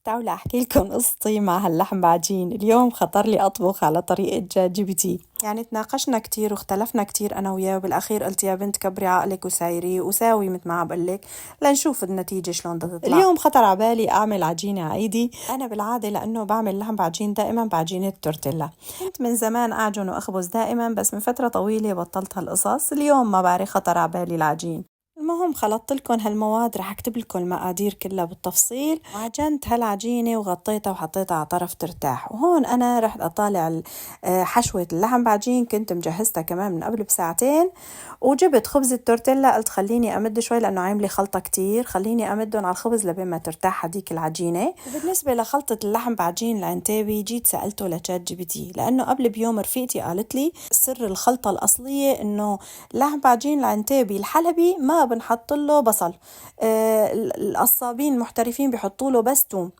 تعالوا أحكي لكم قصتي مع هاللحم بعجين. اليوم خطر لي أطبخ على طريقة جات جي بي تي. يعني تناقشنا كتير واختلفنا كتير أنا وياه، وبالأخير قلت يا بنت كبري عقلك وسايري وساوي مثل ما عم بقلك لنشوف النتيجة شلون بدها تطلع. اليوم خطر عبالي أعمل عجينة على إيدي. أنا بالعادة لأنه بعمل لحم بعجين دائما بعجينة تورتيلا. كنت من زمان أعجن وأخبز دائما، بس من فترة طويلة بطلت هالقصص. اليوم ما بعرف خطر عبالي العجين. المهم خلطت لكم هالمواد، رح اكتب لكم المقادير كلها بالتفصيل. وعجنت هالعجينه وغطيتها وحطيتها على طرف ترتاح. وهون انا رحت اطالع حشوه اللحم بعجين، كنت مجهزتها كمان من قبل بساعتين. وجبت خبز التورتيلا، قلت خليني امد شوي لانه عاملي خلطه كتير، خليني امدهم على الخبز لبين ما ترتاح هديك العجينه. وبالنسبه لخلطه اللحم بعجين العنتابي، جيت سالته لتشات جي بي تي، لانه قبل بيوم رفيقتي قالت لي سر الخلطه الاصليه انه لحم بعجين العنتابي الحلبي ما بنحط له بصل. القصابين المحترفين بيحطوا له بس توم.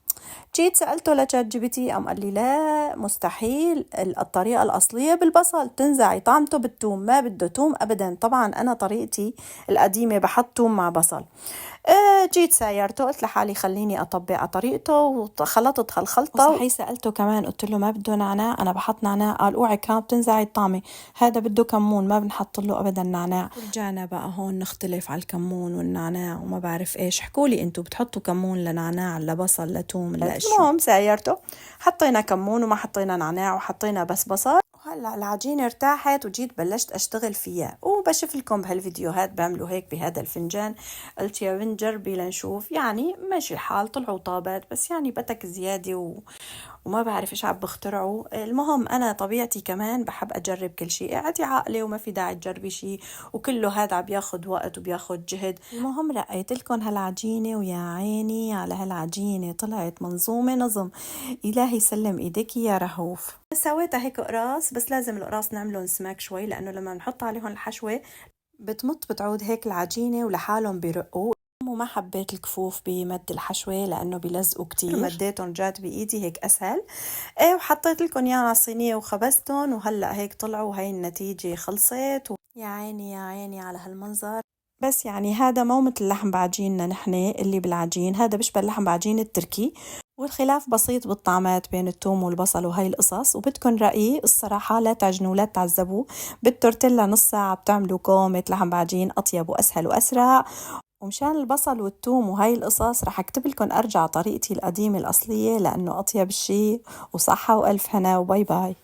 جيت سألته لتشات جي بي تي، قام قال لي لا مستحيل، الطريقة الأصلية بالبصل، تنزعي طعمته بالثوم، ما بده ثوم أبدا. طبعا أنا طريقتي القديمة بحط ثوم مع بصل. جيت سايرته، قلت لحالي خليني أطبق على طريقته، وخلطت هالخلطة. وصحيح سألته كمان، قلت له ما بده نعناع؟ أنا بحط نعناع. قال اوعي كان بتنزعي الطعمة، هذا بده كمون، ما بنحط له أبدا نعناع. رجعنا بقى هون نختلف على الكمون والنعناع وما بعرف إيش. حكولي أنتوا بتحطوا كمون لنعناع لبصل لتوم لإيش؟ المهم سايرته، حطينا كمون وما حطينا نعناع وحطينا بس بصل. وهلا العجينة ارتاحت وجيت بلشت أشتغل فيها. وبشوف لكم بهالفيديوهات بعملوا هيك بهذا الفنجان. قلت يا بنت جربي لنشوف. يعني ماشي الحال، طلعوا طابات، بس يعني بتك زيادة وما بعرف إيش عم بخترعوا. المهم أنا طبيعتي كمان بحب أجرب كل شيء، قعدي عقلي وما في داعي تجربي شيء وكله هذا عم بياخد وقت وبياخد جهد. المهم رقيت لكم هالعجينة، ويا عيني على هالعجينة طلعت منظومة نظم. إلهي سلم إيدك يا رهوف. سويتها هيك قراص، بس لازم القراص نعملهم سماك شوي، لأنه لما نحط عليهم الحشوة بتعود هيك العجينة ولحالهم بيرقوا. وما حبيت الكفوف بمد الحشوة لأنه بيلزقوا كتير، مديتهم جات بإيدي هيك أسهل. وحطيت لكم يانا على الصينية وخبزتهم، وهلأ هيك طلعوا وهي النتيجة خلصت. يا عيني يا عيني على هالمنظر. بس يعني هذا مو مثل اللحم بعجيننا نحن اللي بالعجين، هذا بيشبه اللحم بعجين التركي. والخلاف بسيط بالطعمات بين الثوم والبصل وهي القصص. وبدكن رأيي الصراحة لا تعجنوا لا تعذبوا. بالتورتيلا نص ساعة بتعملوا كومة لحم بعجين أطيب وأسهل وأسرع. ومشان البصل والثوم وهي القصص رح اكتب لكم ارجع طريقتي القديمة الأصلية، لأنه أطيب شيء. وصحة وألف هنا، وباي باي.